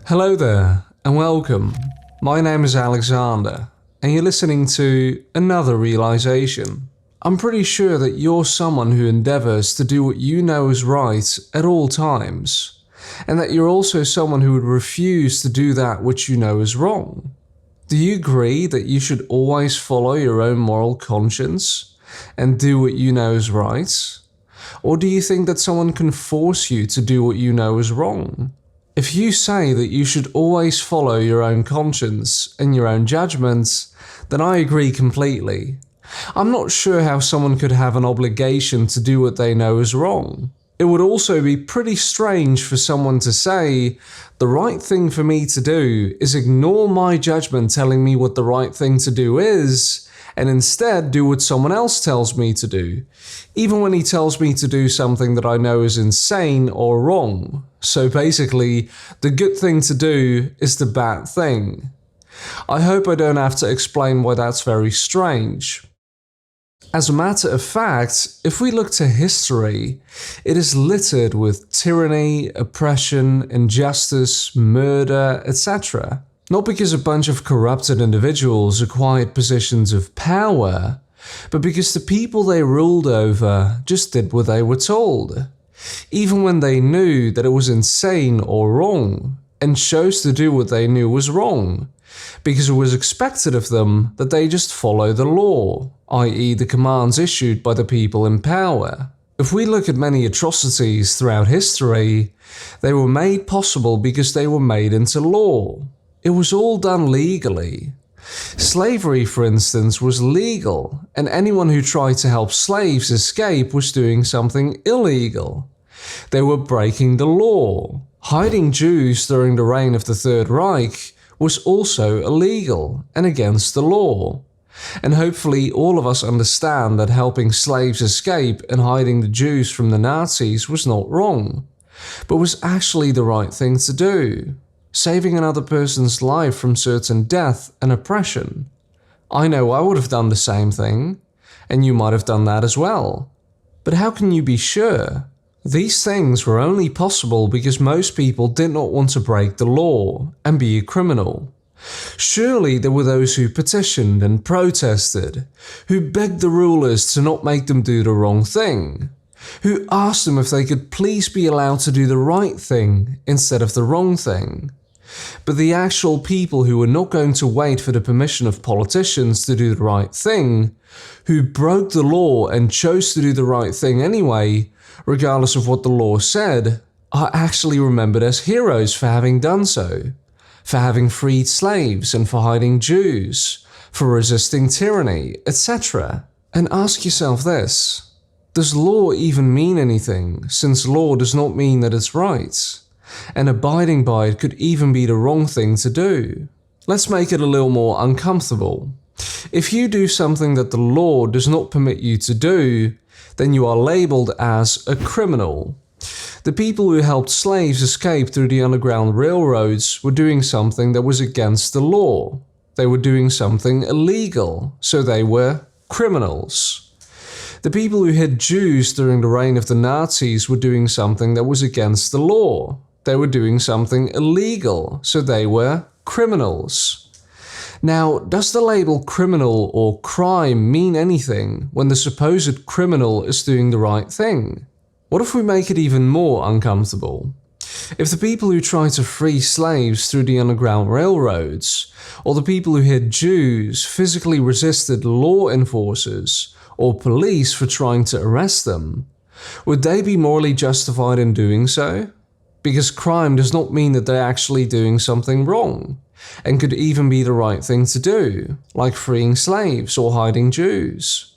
Hello there, and welcome. My name is Alexander, and you're listening to Another Realization. I'm pretty sure that you're someone who endeavors to do what you know is right at all times, and that you're also someone who would refuse to do that which you know is wrong. Do you agree that you should always follow your own moral conscience and do what you know is right? Or do you think that someone can force you to do what you know is wrong? If you say that you should always follow your own conscience and your own judgments, then I agree completely. I'm not sure how someone could have an obligation to do what they know is wrong. It would also be pretty strange for someone to say, the right thing for me to do is ignore my judgment telling me what the right thing to do is, and instead do what someone else tells me to do, even when he tells me to do something that I know is insane or wrong. So basically, the good thing to do is the bad thing. I hope I don't have to explain why that's very strange. As a matter of fact, if we look to history, it is littered with tyranny, oppression, injustice, murder, etc. Not because a bunch of corrupted individuals acquired positions of power, but because the people they ruled over just did what they were told, even when they knew that it was insane or wrong, and chose to do what they knew was wrong, because it was expected of them that they just follow the law, i.e. the commands issued by the people in power. If we look at many atrocities throughout history, they were made possible because they were made into law. It was all done legally. Slavery, for instance, was legal, and anyone who tried to help slaves escape was doing something illegal. They were breaking the law. Hiding Jews during the reign of the Third Reich was also illegal and against the law. And hopefully all of us understand that helping slaves escape and hiding the Jews from the Nazis was not wrong, but was actually the right thing to do. Saving another person's life from certain death and oppression. I know I would have done the same thing, and you might have done that as well. But how can you be sure? These things were only possible because most people did not want to break the law and be a criminal. Surely there were those who petitioned and protested, who begged the rulers to not make them do the wrong thing, who asked them if they could please be allowed to do the right thing instead of the wrong thing. But the actual people who were not going to wait for the permission of politicians to do the right thing, who broke the law and chose to do the right thing anyway, regardless of what the law said, are actually remembered as heroes for having done so, for having freed slaves and for hiding Jews, for resisting tyranny, etc. And ask yourself this, does law even mean anything, since law does not mean that it's right? And abiding by it could even be the wrong thing to do. Let's make it a little more uncomfortable. If you do something that the law does not permit you to do, then you are labeled as a criminal. The people who helped slaves escape through the Underground Railroads were doing something that was against the law. They were doing something illegal, so they were criminals. The people who hid Jews during the reign of the Nazis were doing something that was against the law. They were doing something illegal, so they were criminals. Now, does the label criminal or crime mean anything when the supposed criminal is doing the right thing? What if we make it even more uncomfortable? If the people who tried to free slaves through the Underground Railroads, or the people who hid Jews physically resisted law enforcers or police for trying to arrest them, would they be morally justified in doing so? Because crime does not mean that they're actually doing something wrong, and could even be the right thing to do, like freeing slaves or hiding Jews.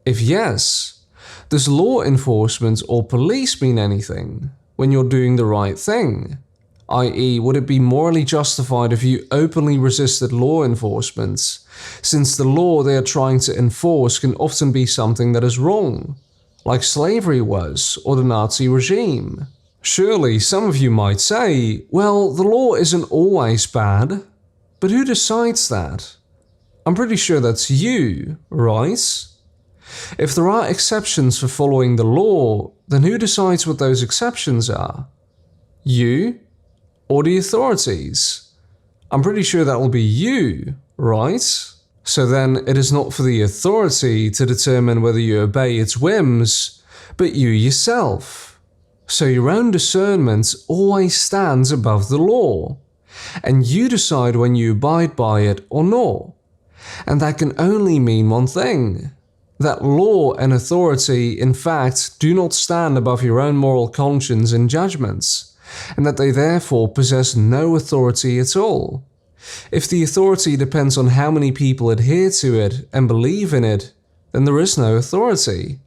If yes, does law enforcement or police mean anything when you're doing the right thing? I.e., would it be morally justified if you openly resisted law enforcement, since the law they are trying to enforce can often be something that is wrong, like slavery was, or the Nazi regime? Surely some of you might say, well, the law isn't always bad, but who decides that? I'm pretty sure that's you, right? If there are exceptions for following the law, then who decides what those exceptions are? You? or the authorities? I'm pretty sure that will be you, right? So then it is not for the authority to determine whether you obey its whims, but you yourself. So your own discernment always stands above the law, and you decide when you abide by it or not. And that can only mean one thing: that law and authority in fact do not stand above your own moral conscience and judgments, and that they therefore possess no authority at all. If the authority depends on how many people adhere to it and believe in it, then there is no authority.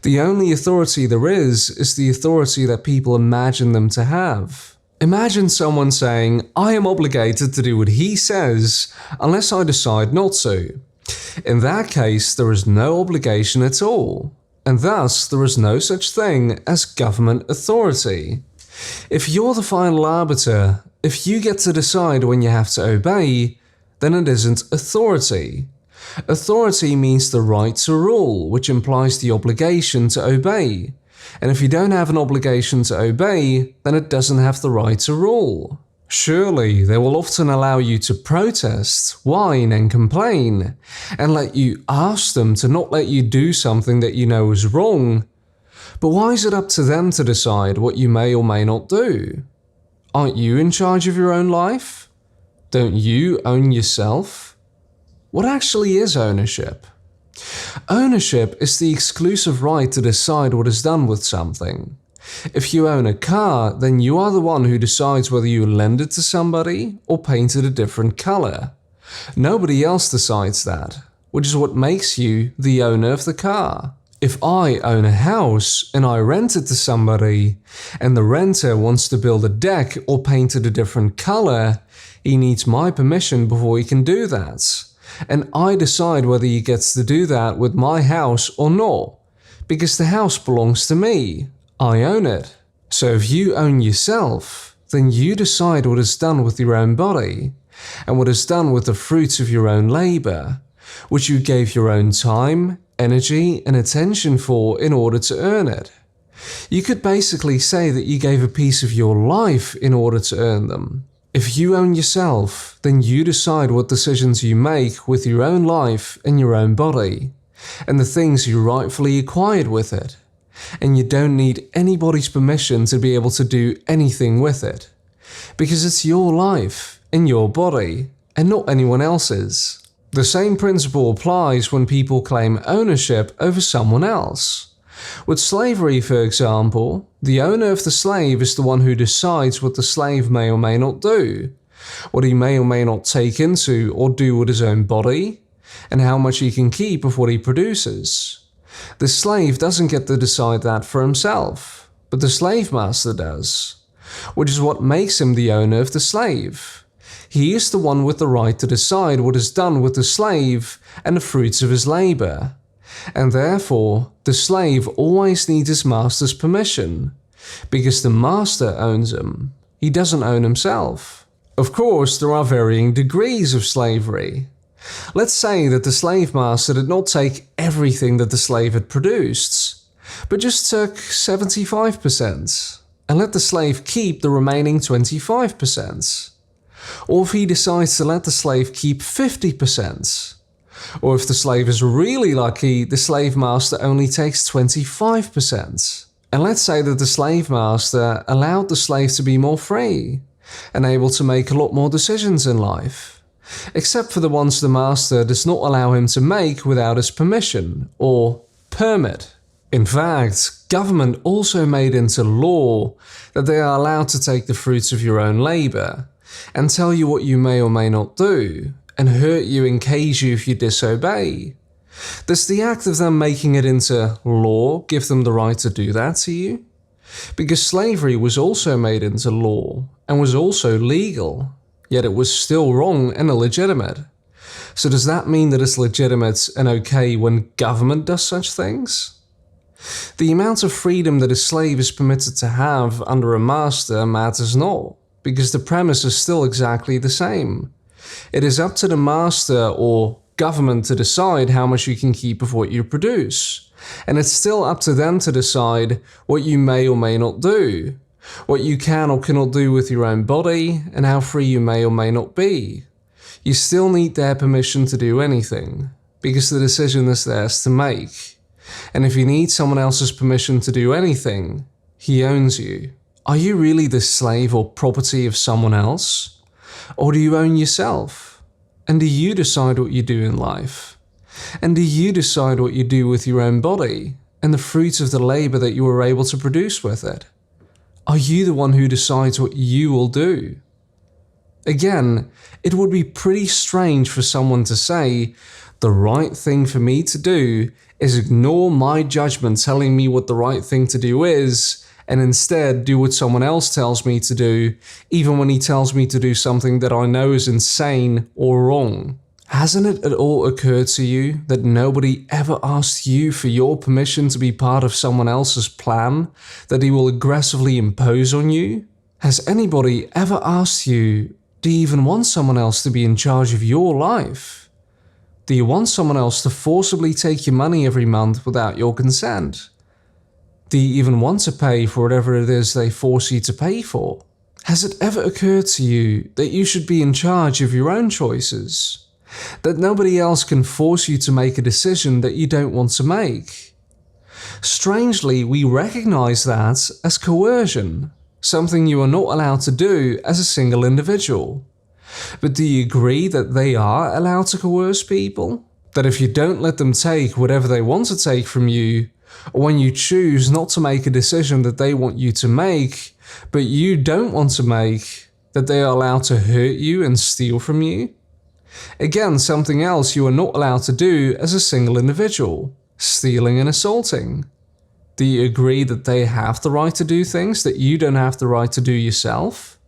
The only authority there is the authority that people imagine them to have. Imagine someone saying, "I am obligated to do what he says unless I decide not to." In that case, there is no obligation at all, and thus there is no such thing as government authority. If you're the final arbiter, if you get to decide when you have to obey, then it isn't authority. Authority means the right to rule, which implies the obligation to obey. And if you don't have an obligation to obey, then it doesn't have the right to rule. Surely they will often allow you to protest, whine and complain, and let you ask them to not let you do something that you know is wrong. But why is it up to them to decide what you may or may not do? Aren't you in charge of your own life? Don't you own yourself? What actually is ownership? Ownership is the exclusive right to decide what is done with something. If you own a car, then you are the one who decides whether you lend it to somebody or paint it a different color. Nobody else decides that, which is what makes you the owner of the car. If I own a house and I rent it to somebody, and the renter wants to build a deck or paint it a different color, he needs my permission before he can do that. And I decide whether he gets to do that with my house or not, because the house belongs to me. I own it. So if you own yourself, then you decide what is done with your own body, and what is done with the fruits of your own labor, which you gave your own time, energy, and attention for in order to earn it. You could basically say that you gave a piece of your life in order to earn them. If you own yourself, then you decide what decisions you make with your own life and your own body, and the things you rightfully acquired with it. And you don't need anybody's permission to be able to do anything with it, because it's your life and your body, and not anyone else's. The same principle applies when people claim ownership over someone else. With slavery, for example, the owner of the slave is the one who decides what the slave may or may not do, what he may or may not take into or do with his own body, and how much he can keep of what he produces. The slave doesn't get to decide that for himself, but the slave master does, which is what makes him the owner of the slave. He is the one with the right to decide what is done with the slave and the fruits of his labor. And therefore, the slave always needs his master's permission, because the master owns him. He doesn't own himself. Of course, there are varying degrees of slavery. Let's say that the slave master did not take everything that the slave had produced, but just took 75%, and let the slave keep the remaining 25%. Or if he decides to let the slave keep 50%. Or if the slave is really lucky, the slave master only takes 25%. And let's say that the slave master allowed the slave to be more free and able to make a lot more decisions in life, except for the ones the master does not allow him to make without his permission or permit. In fact, government also made into law that they are allowed to take the fruits of your own labor and tell you what you may or may not do, and hurt you and cage you if you disobey. Does the act of them making it into law give them the right to do that to you? Because slavery was also made into law, and was also legal, yet it was still wrong and illegitimate. So does that mean that it's legitimate and okay when government does such things? The amount of freedom that a slave is permitted to have under a master matters not, because the premise is still exactly the same. It is up to the master or government to decide how much you can keep of what you produce, and it's still up to them to decide what you may or may not do, what you can or cannot do with your own body, and how free you may or may not be. You still need their permission to do anything, because the decision is theirs to make. And if you need someone else's permission to do anything, he owns you. Are you really the slave or property of someone else? Or do you own yourself? And do you decide what you do in life? And do you decide what you do with your own body and the fruits of the labor that you were able to produce with it? Are you the one who decides what you will do? Again, it would be pretty strange for someone to say, the right thing for me to do is ignore my judgment telling me what the right thing to do is, and instead do what someone else tells me to do, even when he tells me to do something that I know is insane or wrong. Hasn't it at all occurred to you that nobody ever asked you for your permission to be part of someone else's plan that he will aggressively impose on you? Has anybody ever asked you, do you even want someone else to be in charge of your life? Do you want someone else to forcibly take your money every month without your consent? Do you even want to pay for whatever it is they force you to pay for? Has it ever occurred to you that you should be in charge of your own choices? That nobody else can force you to make a decision that you don't want to make? Strangely, we recognize that as coercion, something you are not allowed to do as a single individual. But do you agree that they are allowed to coerce people? That if you don't let them take whatever they want to take from you, or when you choose not to make a decision that they want you to make, but you don't want to make, that they are allowed to hurt you and steal from you? Again, something else you are not allowed to do as a single individual, stealing and assaulting. Do you agree that they have the right to do things that you don't have the right to do yourself?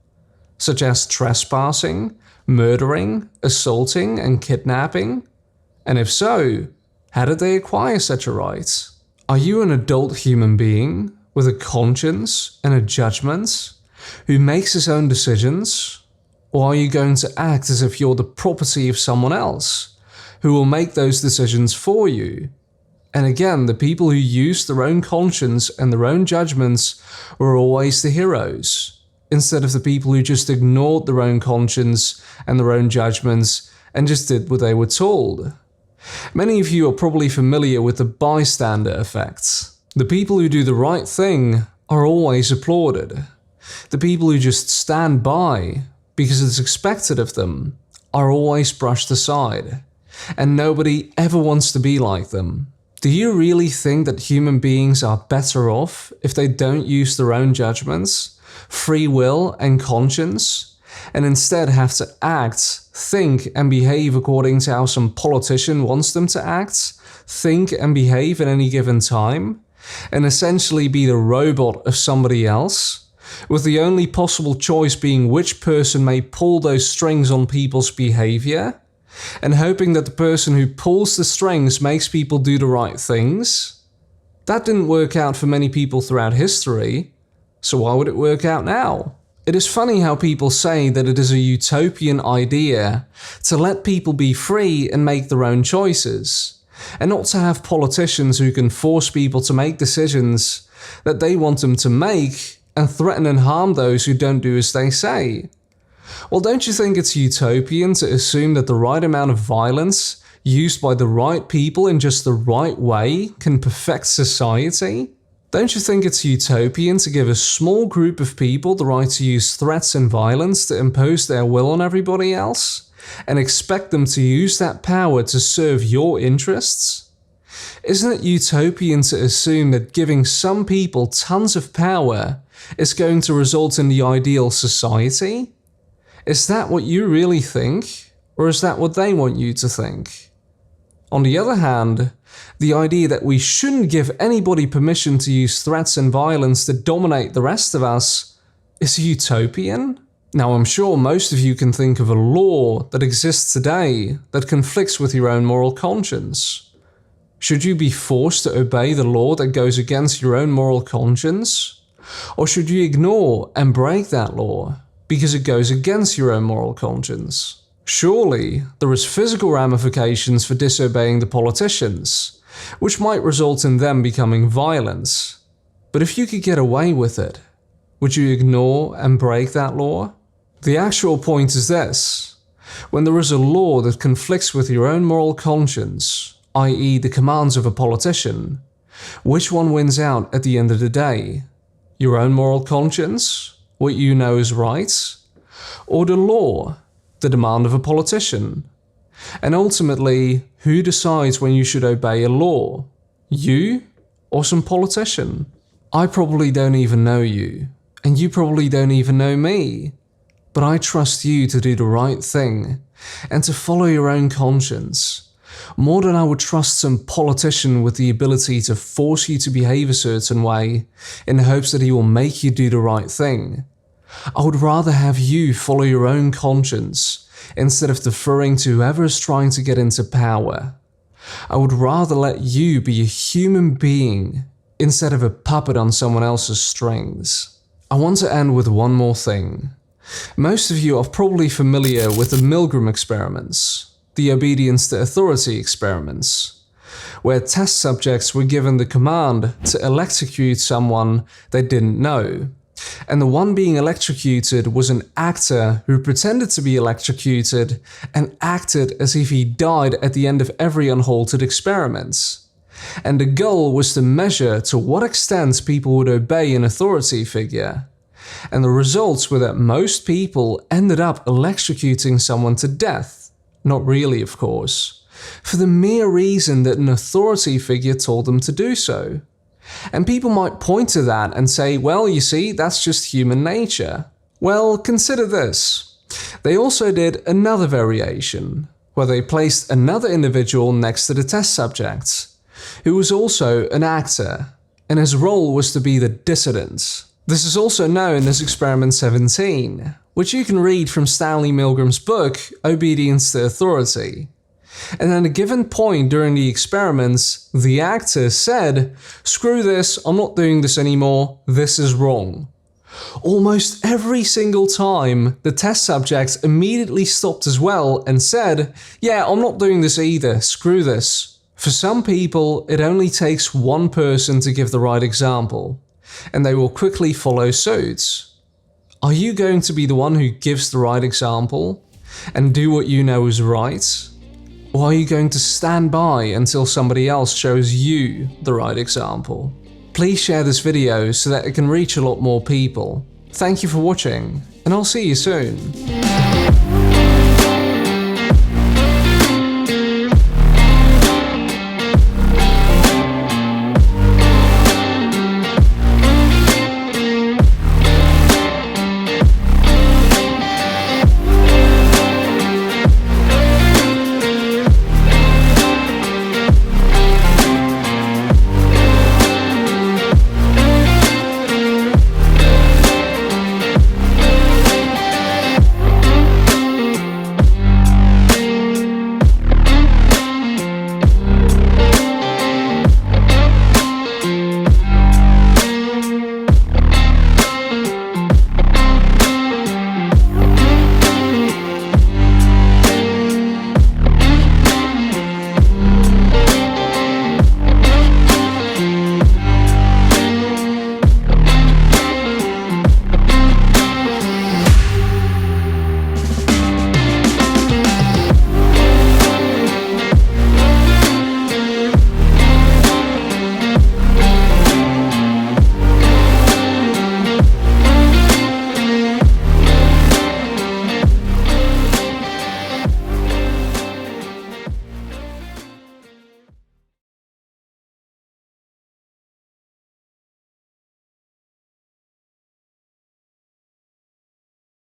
Such as trespassing, murdering, assaulting, and kidnapping? And if so, how did they acquire such a right? Are you an adult human being with a conscience and a judgment who makes his own decisions? Or are you going to act as if you're the property of someone else who will make those decisions for you? And again, the people who use their own conscience and their own judgments were always the heroes, instead of the people who just ignored their own conscience and their own judgments and just did what they were told. Many of you are probably familiar with the bystander effect. The people who do the right thing are always applauded. The people who just stand by because it's expected of them are always brushed aside, and nobody ever wants to be like them. Do you really think that human beings are better off if they don't use their own judgments, free will, and conscience, and instead have to act, think, and behave according to how some politician wants them to act, think, and behave at any given time, and essentially be the robot of somebody else? With the only possible choice being which person may pull those strings on people's behavior, and hoping that the person who pulls the strings makes people do the right things? That didn't work out for many people throughout history, so why would it work out now? It is funny how people say that it is a utopian idea to let people be free and make their own choices, and not to have politicians who can force people to make decisions that they want them to make and threaten and harm those who don't do as they say. Well, don't you think it's utopian to assume that the right amount of violence used by the right people in just the right way can perfect society? Don't you think it's utopian to give a small group of people the right to use threats and violence to impose their will on everybody else, and expect them to use that power to serve your interests? Isn't it utopian to assume that giving some people tons of power is going to result in the ideal society? Is that what you really think, or is that what they want you to think? On the other hand, the idea that we shouldn't give anybody permission to use threats and violence to dominate the rest of us is utopian. Now, I'm sure most of you can think of a law that exists today that conflicts with your own moral conscience. Should you be forced to obey the law that goes against your own moral conscience? Or should you ignore and break that law because it goes against your own moral conscience? Surely, there is physical ramifications for disobeying the politicians, which might result in them becoming violent. But if you could get away with it, would you ignore and break that law? The actual point is this. When there is a law that conflicts with your own moral conscience, i.e. the commands of a politician, which one wins out at the end of the day? Your own moral conscience? What you know is right? Or the law? The demand of a politician? And ultimately, who decides when you should obey a law? You or some politician? I probably don't even know you, and you probably don't even know me. But I trust you to do the right thing and to follow your own conscience, more than I would trust some politician with the ability to force you to behave a certain way in the hopes that he will make you do the right thing. I would rather have you follow your own conscience instead of deferring to whoever is trying to get into power. I would rather let you be a human being instead of a puppet on someone else's strings. I want to end with one more thing. Most of you are probably familiar with the Milgram experiments, the obedience to authority experiments, where test subjects were given the command to electrocute someone they didn't know. And the one being electrocuted was an actor who pretended to be electrocuted and acted as if he died at the end of every unhalted experiment. And the goal was to measure to what extent people would obey an authority figure. And the results were that most people ended up electrocuting someone to death. Not really, of course, for the mere reason that an authority figure told them to do so. And people might point to that and say, well, you see, that's just human nature. Well, consider this. They also did another variation, where they placed another individual next to the test subject, who was also an actor, and his role was to be the dissident. This is also known as Experiment 17, which you can read from Stanley Milgram's book, Obedience to Authority. And at a given point during the experiments, the actor said, "Screw this, I'm not doing this anymore, this is wrong." Almost every single time, the test subject immediately stopped as well and said, "Yeah, I'm not doing this either, screw this." For some people, it only takes one person to give the right example, and they will quickly follow suit. Are you going to be the one who gives the right example and do what you know is right? Or are you going to stand by until somebody else shows you the right example? Please share this video so that it can reach a lot more people. Thank you for watching, and I'll see you soon.